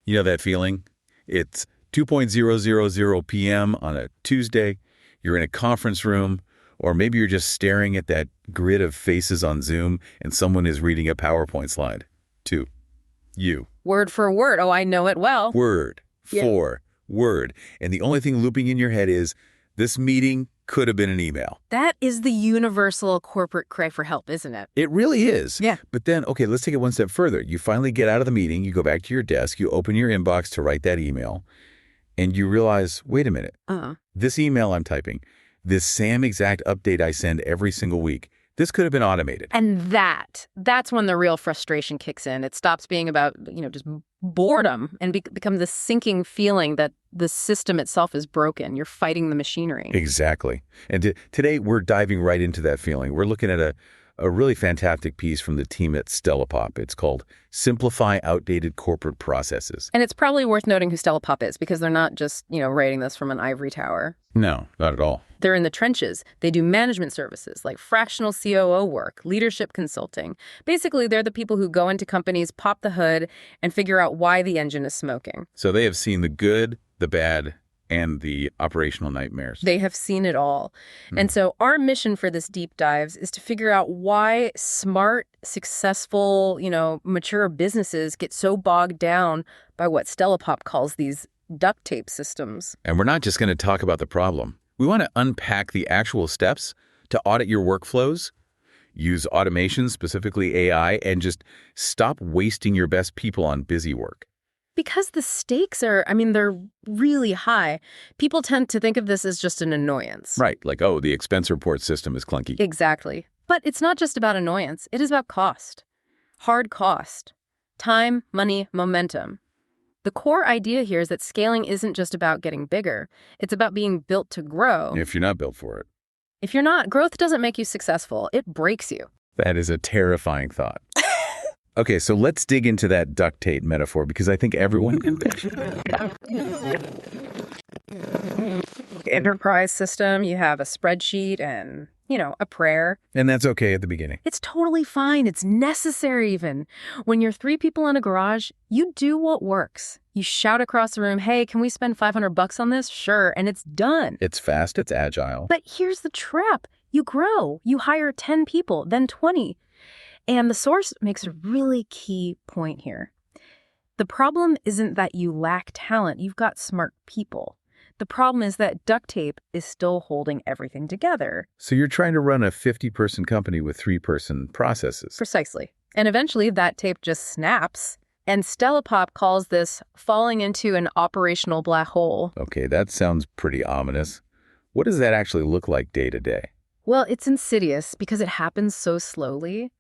You know that feeling? It's 2:00 p.m. on a Tuesday. You're in a conference room, or maybe you're just staring at that grid of faces on Zoom and someone is reading a PowerPoint slide to you. Word for word. Oh, I know it well. Word for word. And the only thing looping in your head is, this meeting could have been an email. That is the universal corporate cry for help, isn't it? It really is. Yeah. But then, okay, let's take it one step further. You finally get out of the meeting, you go back to your desk, you open your inbox to write that email, and you realize, wait a minute, this email I'm typing, this same exact update I send every single week, this could have been automated. And that's when the real frustration kicks in. It stops being about, just boredom and becomes this sinking feeling that the system itself is broken. You're fighting the machinery. Exactly. And today we're diving right into that feeling. We're looking at a really fantastic piece from the team at Stellipop. It's called Simplify Outdated Corporate Processes. And it's probably worth noting who Stellipop is, because they're not just, writing this from an ivory tower. No, not at all. They're in the trenches. They do management services like fractional COO work, leadership consulting. Basically, they're the people who go into companies, pop the hood, and figure out why the engine is smoking. So they have seen the good, the bad, and the operational nightmares. They have seen it all. And so our mission for this deep dives is to figure out why smart, successful, mature businesses get so bogged down by what Stellipop calls these duct tape systems. And we're not just going to talk about the problem. We want to unpack the actual steps to audit your workflows, use automation, specifically AI, and just stop wasting your best people on busy work. Because the stakes are, they're really high. People tend to think of this as just an annoyance. Right, like, oh, the expense report system is clunky. Exactly. But it's not just about annoyance. It is about cost. Hard cost. Time, money, momentum. The core idea here is that scaling isn't just about getting bigger. It's about being built to grow. If you're not built for it. If you're not, growth doesn't make you successful. It breaks you. That is a terrifying thought. Okay, so let's dig into that duct tape metaphor, because I think everyone can. Enterprise system, you have a spreadsheet and, a prayer. And that's okay at the beginning. It's totally fine. It's necessary even. When you're 3 people in a garage, you do what works. You shout across the room, hey, can we spend $500 on this? Sure, and it's done. It's fast, it's agile. But here's the trap. You grow. You hire 10 people, then 20. And the source makes a really key point here. The problem isn't that you lack talent. You've got smart people. The problem is that duct tape is still holding everything together. So you're trying to run a 50-person company with 3-person processes. Precisely. And eventually that tape just snaps. And Stellipop calls this falling into an operational black hole. Okay, that sounds pretty ominous. What does that actually look like day to day? Well, it's insidious because it happens so slowly.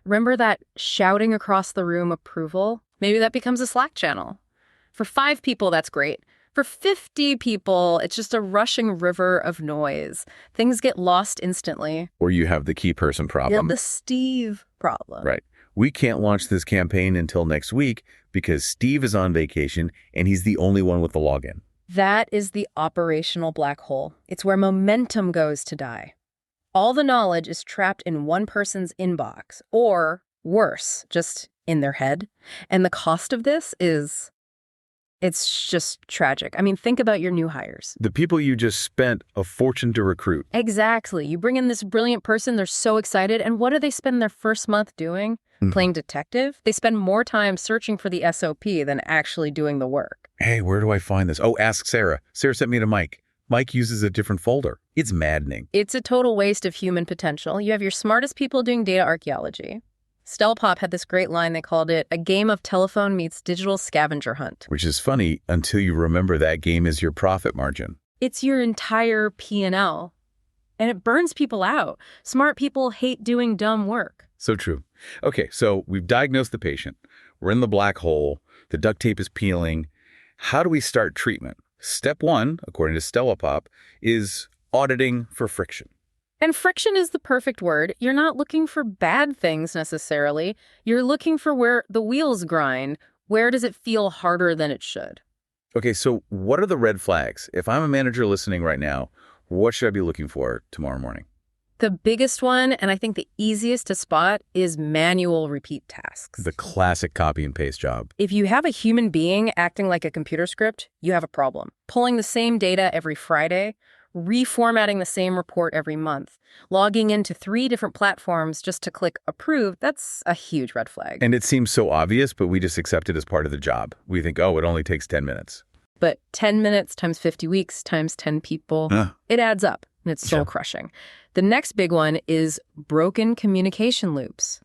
Remember that shouting across the room approval? Maybe that becomes a Slack channel. For 5 people, that's great. For 50 people, it's just a rushing river of noise. Things get lost instantly. Or you have the key person problem. Yeah, the Steve problem. Right. We can't launch this campaign until next week because Steve is on vacation and he's the only one with the login. That is the operational black hole. It's where momentum goes to die. All the knowledge is trapped in one person's inbox, or worse, just in their head. And the cost of this it's just tragic. Think about your new hires. The people you just spent a fortune to recruit. Exactly. You bring in this brilliant person, they're so excited, and what do they spend their first month doing? Playing detective? They spend more time searching for the SOP than actually doing the work. Hey, where do I find this? Oh, ask Sarah. Sarah sent me to Mike. Mike uses a different folder. It's maddening. It's a total waste of human potential. You have your smartest people doing data archaeology. Stellipop had this great line. They called it a game of telephone meets digital scavenger hunt. Which is funny until you remember that game is your profit margin. It's your entire P&L. And it burns people out. Smart people hate doing dumb work. So true. Okay, so we've diagnosed the patient. We're in the black hole. The duct tape is peeling. How do we start treatment? Step 1, according to Stellipop, is auditing for friction. And friction is the perfect word. You're not looking for bad things necessarily. You're looking for where the wheels grind. Where does it feel harder than it should? Okay, so what are the red flags? If I'm a manager listening right now, what should I be looking for tomorrow morning? The biggest one, and I think the easiest to spot, is manual repeat tasks. The classic copy and paste job. If you have a human being acting like a computer script, you have a problem. Pulling the same data every Friday, reformatting the same report every month, logging into 3 different platforms just to click approve, that's a huge red flag. And it seems so obvious, but we just accept it as part of the job. We think, oh, it only takes 10 minutes. But 10 minutes times 50 weeks times 10 people, it adds up, and it's soul-crushing. The next big one is broken communication loops.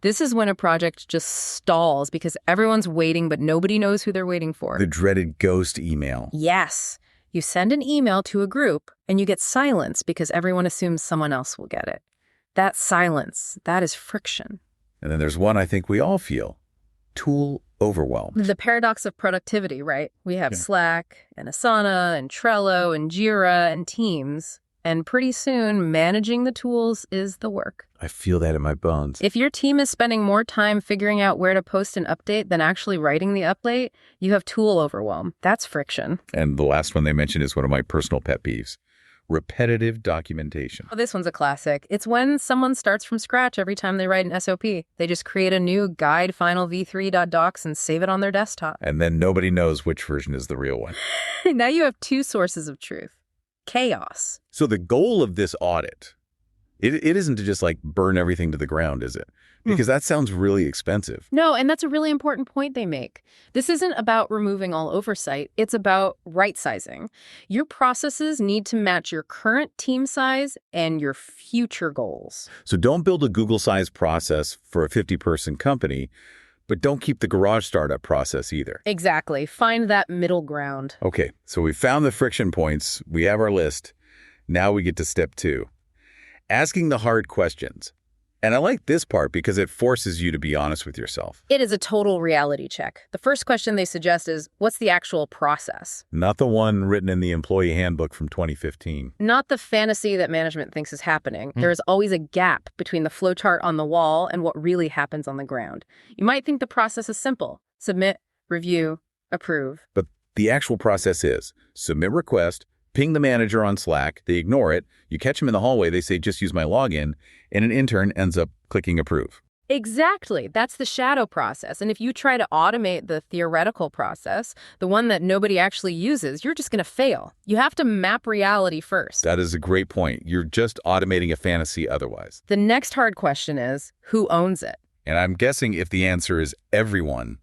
This is when a project just stalls because everyone's waiting, but nobody knows who they're waiting for. The dreaded ghost email. Yes. You send an email to a group, and you get silence because everyone assumes someone else will get it. That silence, that is friction. And then there's one I think we all feel. Tool overwhelm. The paradox of productivity, right? We have Slack and Asana and Trello and Jira and Teams. And pretty soon, managing the tools is the work. I feel that in my bones. If your team is spending more time figuring out where to post an update than actually writing the update, you have tool overwhelm. That's friction. And the last one they mentioned is one of my personal pet peeves. Repetitive documentation. Oh, this one's a classic. It's when someone starts from scratch every time they write an SOP. They just create a new guide final v3.docs and save it on their desktop. And then nobody knows which version is the real one. Now you have 2 sources of truth. Chaos. So the goal of this audit, it isn't to just like burn everything to the ground, is it? Because that sounds really expensive. No, and that's a really important point they make. This isn't about removing all oversight. It's about right-sizing. Your processes need to match your current team size and your future goals. So don't build a Google-sized process for a 50-person company, but don't keep the garage startup process either. Exactly. Find that middle ground. Okay, so we found the friction points. We have our list. Now we get to step 2. Asking the hard questions. And I like this part because it forces you to be honest with yourself. It is a total reality check. The first question they suggest is, what's the actual process? Not the one written in the employee handbook from 2015. Not the fantasy that management thinks is happening. There is always a gap between the flowchart on the wall and what really happens on the ground. You might think the process is simple. Submit, review, approve. But the actual process is submit request, ping the manager on Slack, they ignore it, you catch them in the hallway, they say, just use my login, and an intern ends up clicking approve. Exactly. That's the shadow process. And if you try to automate the theoretical process, the one that nobody actually uses, you're just going to fail. You have to map reality first. That is a great point. You're just automating a fantasy otherwise. The next hard question is, who owns it? And I'm guessing if the answer is everyone,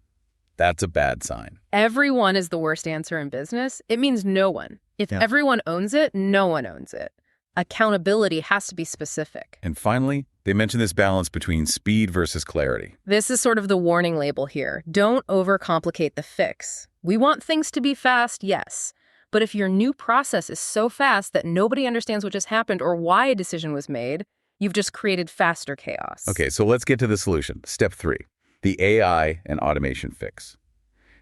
that's a bad sign. Everyone is the worst answer in business. It means no one. If everyone owns it, no one owns it. Accountability has to be specific. And finally, they mention this balance between speed versus clarity. This is sort of the warning label here. Don't overcomplicate the fix. We want things to be fast, yes. But if your new process is so fast that nobody understands what just happened or why a decision was made, you've just created faster chaos. Okay, so let's get to the solution. Step 3, the AI and automation fix.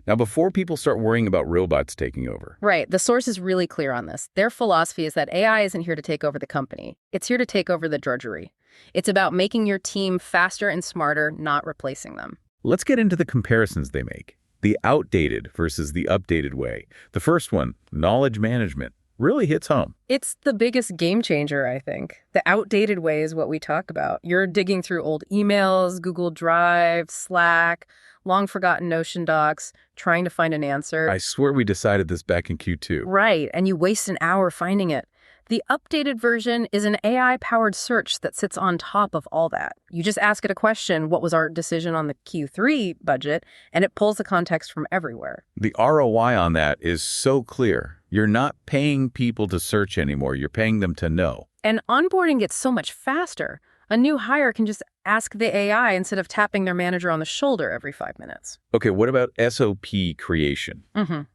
Now, before people start worrying about robots taking over. Right. The source is really clear on this. Their philosophy is that AI isn't here to take over the company. It's here to take over the drudgery. It's about making your team faster and smarter, not replacing them. Let's get into the comparisons they make. The outdated versus the updated way. The first one, knowledge management, really hits home. It's the biggest game changer, I think. The outdated way is what we talk about. You're digging through old emails, Google Drive, Slack, long-forgotten Notion docs, trying to find an answer. I swear we decided this back in Q2. Right, and you waste an hour finding it. The updated version is an AI-powered search that sits on top of all that. You just ask it a question, what was our decision on the Q3 budget, and it pulls the context from everywhere. The ROI on that is so clear. You're not paying people to search anymore. You're paying them to know. And onboarding gets so much faster. A new hire can just ask the AI instead of tapping their manager on the shoulder every 5 minutes. Okay, what about SOP creation?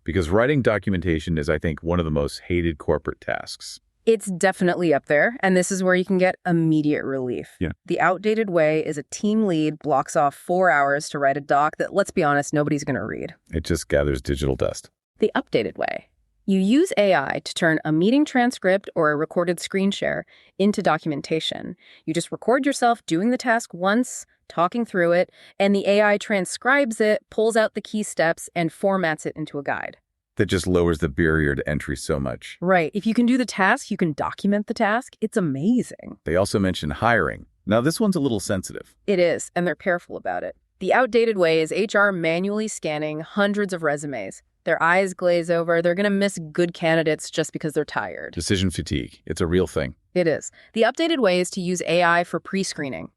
Because writing documentation is, I think, one of the most hated corporate tasks. It's definitely up there, and this is where you can get immediate relief. The outdated way is a team lead blocks off 4 hours to write a doc that, let's be honest, nobody's going to read. It just gathers digital dust. The updated way. You use AI to turn a meeting transcript or a recorded screen share into documentation. You just record yourself doing the task once, talking through it, and the AI transcribes it, pulls out the key steps, and formats it into a guide. That just lowers the barrier to entry so much. Right. If you can do the task, you can document the task. It's amazing. They also mentioned hiring. Now, this one's a little sensitive. It is, and they're careful about it. The outdated way is HR manually scanning hundreds of resumes. Their eyes glaze over. They're going to miss good candidates just because they're tired. Decision fatigue. It's a real thing. It is. The updated way is to use AI for pre-screening.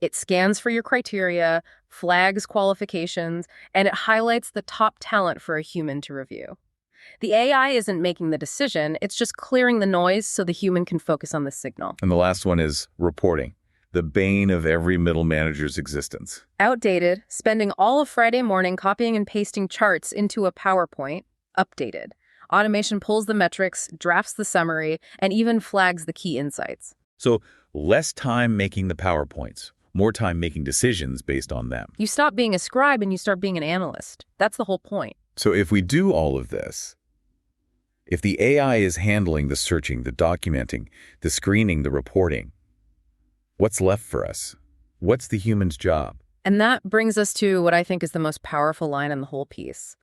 It scans for your criteria, flags qualifications, and it highlights the top talent for a human to review. The AI isn't making the decision, it's just clearing the noise so the human can focus on the signal. And the last one is reporting, the bane of every middle manager's existence. Outdated, spending all of Friday morning copying and pasting charts into a PowerPoint. Updated. Automation pulls the metrics, drafts the summary, and even flags the key insights. So less time making the PowerPoints, more time making decisions based on them. You stop being a scribe and you start being an analyst. That's the whole point. So if we do all of this, if the AI is handling the searching, the documenting, the screening, the reporting, what's left for us? What's the human's job? And that brings us to what I think is the most powerful line in the whole piece.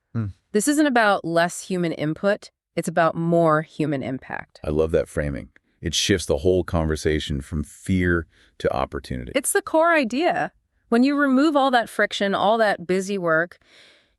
This isn't about less human input. It's about more human impact. I love that framing. It shifts the whole conversation from fear to opportunity. It's the core idea. When you remove all that friction, all that busy work,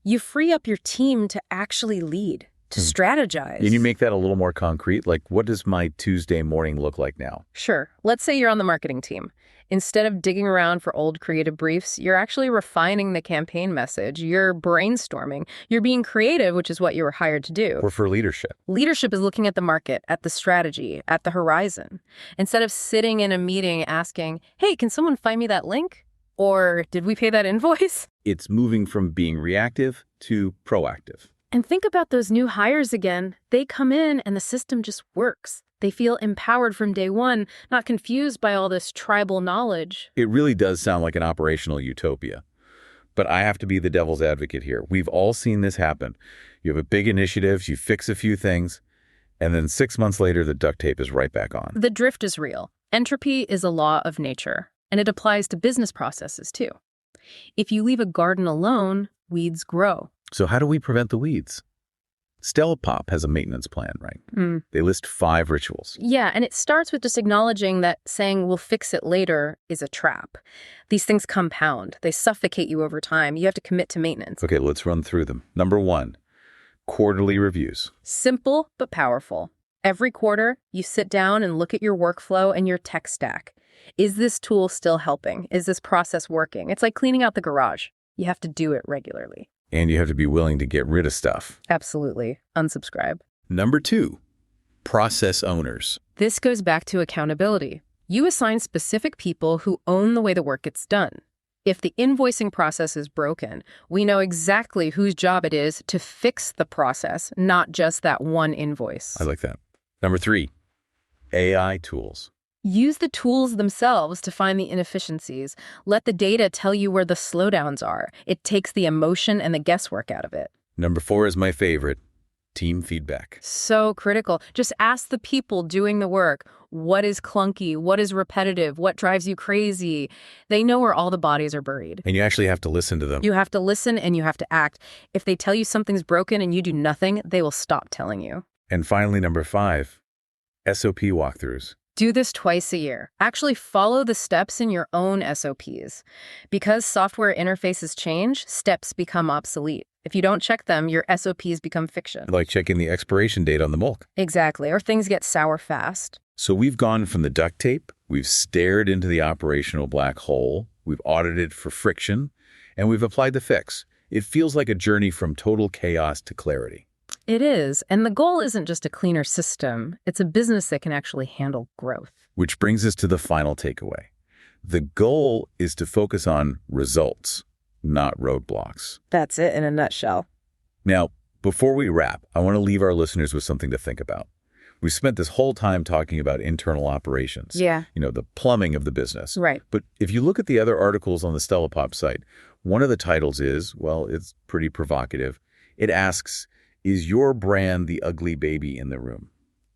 you free up your team to actually lead, to strategize. Can you make that a little more concrete? Like, what does my Tuesday morning look like now? Sure. Let's say you're on the marketing team. Instead of digging around for old creative briefs, you're actually refining the campaign message. You're brainstorming. You're being creative, which is what you were hired to do. Or for leadership. Leadership is looking at the market, at the strategy, at the horizon. Instead of sitting in a meeting asking, hey, can someone find me that link? Or did we pay that invoice? It's moving from being reactive to proactive. And think about those new hires again. They come in and the system just works. They feel empowered from day one, not confused by all this tribal knowledge. It really does sound like an operational utopia. But I have to be the devil's advocate here. We've all seen this happen. You have a big initiative, you fix a few things, and then 6 months later, the duct tape is right back on. The drift is real. Entropy is a law of nature, and it applies to business processes too. If you leave a garden alone, weeds grow. So how do we prevent the weeds? Stellipop has a maintenance plan, right? They list 5 rituals. Yeah, and it starts with just acknowledging that saying we'll fix it later is a trap. These things compound. They suffocate you over time. You have to commit to maintenance. Okay, let's run through them. Number 1, quarterly reviews. Simple but powerful. Every quarter, you sit down and look at your workflow and your tech stack. Is this tool still helping? Is this process working? It's like cleaning out the garage. You have to do it regularly. And you have to be willing to get rid of stuff. Absolutely. Unsubscribe. Number 2, process owners. This goes back to accountability. You assign specific people who own the way the work gets done. If the invoicing process is broken, we know exactly whose job it is to fix the process, not just that one invoice. I like that. Number 3, AI tools. Use the tools themselves to find the inefficiencies. Let the data tell you where the slowdowns are. It takes the emotion and the guesswork out of it. Number 4 is my favorite, team feedback. So critical. Just ask the people doing the work. What is clunky? What is repetitive? What drives you crazy? They know where all the bodies are buried. And you actually have to listen to them. You have to listen and you have to act. If they tell you something's broken and you do nothing, they will stop telling you. And finally, number 5, SOP walkthroughs. Do this twice a year. Actually follow the steps in your own SOPs. Because software interfaces change, steps become obsolete. If you don't check them, your SOPs become fiction. Like checking the expiration date on the milk. Exactly, or things get sour fast. So we've gone from the duct tape, we've stared into the operational black hole, we've audited for friction, and we've applied the fix. It feels like a journey from total chaos to clarity. It is, and the goal isn't just a cleaner system. It's a business that can actually handle growth. Which brings us to the final takeaway. The goal is to focus on results, not roadblocks. That's it in a nutshell. Now, before we wrap, I want to leave our listeners with something to think about. We spent this whole time talking about internal operations. Yeah. You know, the plumbing of the business. Right. But if you look at the other articles on the Stellipop site, one of the titles is, well, it's pretty provocative. It asks, is your brand the ugly baby in the room?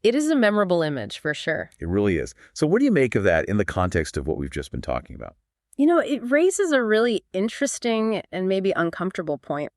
It is a memorable image, for sure. It really is. So what do you make of that in the context of what we've just been talking about? You know, it raises a really interesting and maybe uncomfortable point.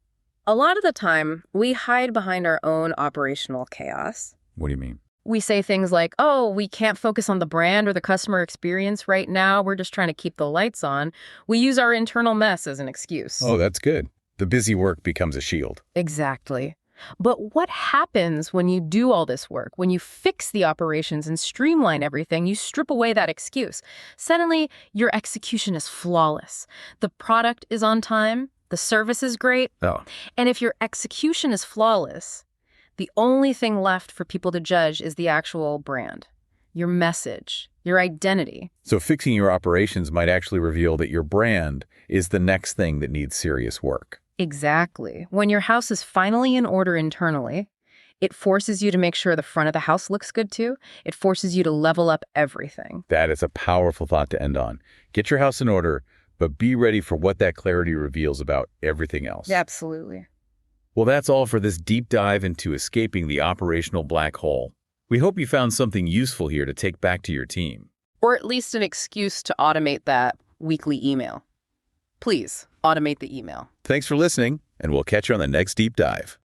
A lot of the time, we hide behind our own operational chaos. What do you mean? We say things like, oh, we can't focus on the brand or the customer experience right now. We're just trying to keep the lights on. We use our internal mess as an excuse. Oh, that's good. The busy work becomes a shield. Exactly. But what happens when you do all this work? When you fix the operations and streamline everything, you strip away that excuse. Suddenly, your execution is flawless. The product is on time. The service is great. Oh, And if your execution is flawless, the only thing left for people to judge is the actual brand, your message, your identity. so fixing your operations might actually reveal that your brand is the next thing that needs serious work. Exactly. When your house is finally in order internally, it forces you to make sure the front of the house looks good too. It forces you to level up everything. That is a powerful thought to end on. Get your house in order, but be ready for what that clarity reveals about everything else. Absolutely. Well, that's all for this deep dive into escaping the operational black hole. We hope you found something useful here to take back to your team. Or at least an excuse to automate that weekly email. Please, automate the email. Thanks for listening, and we'll catch you on the next deep dive.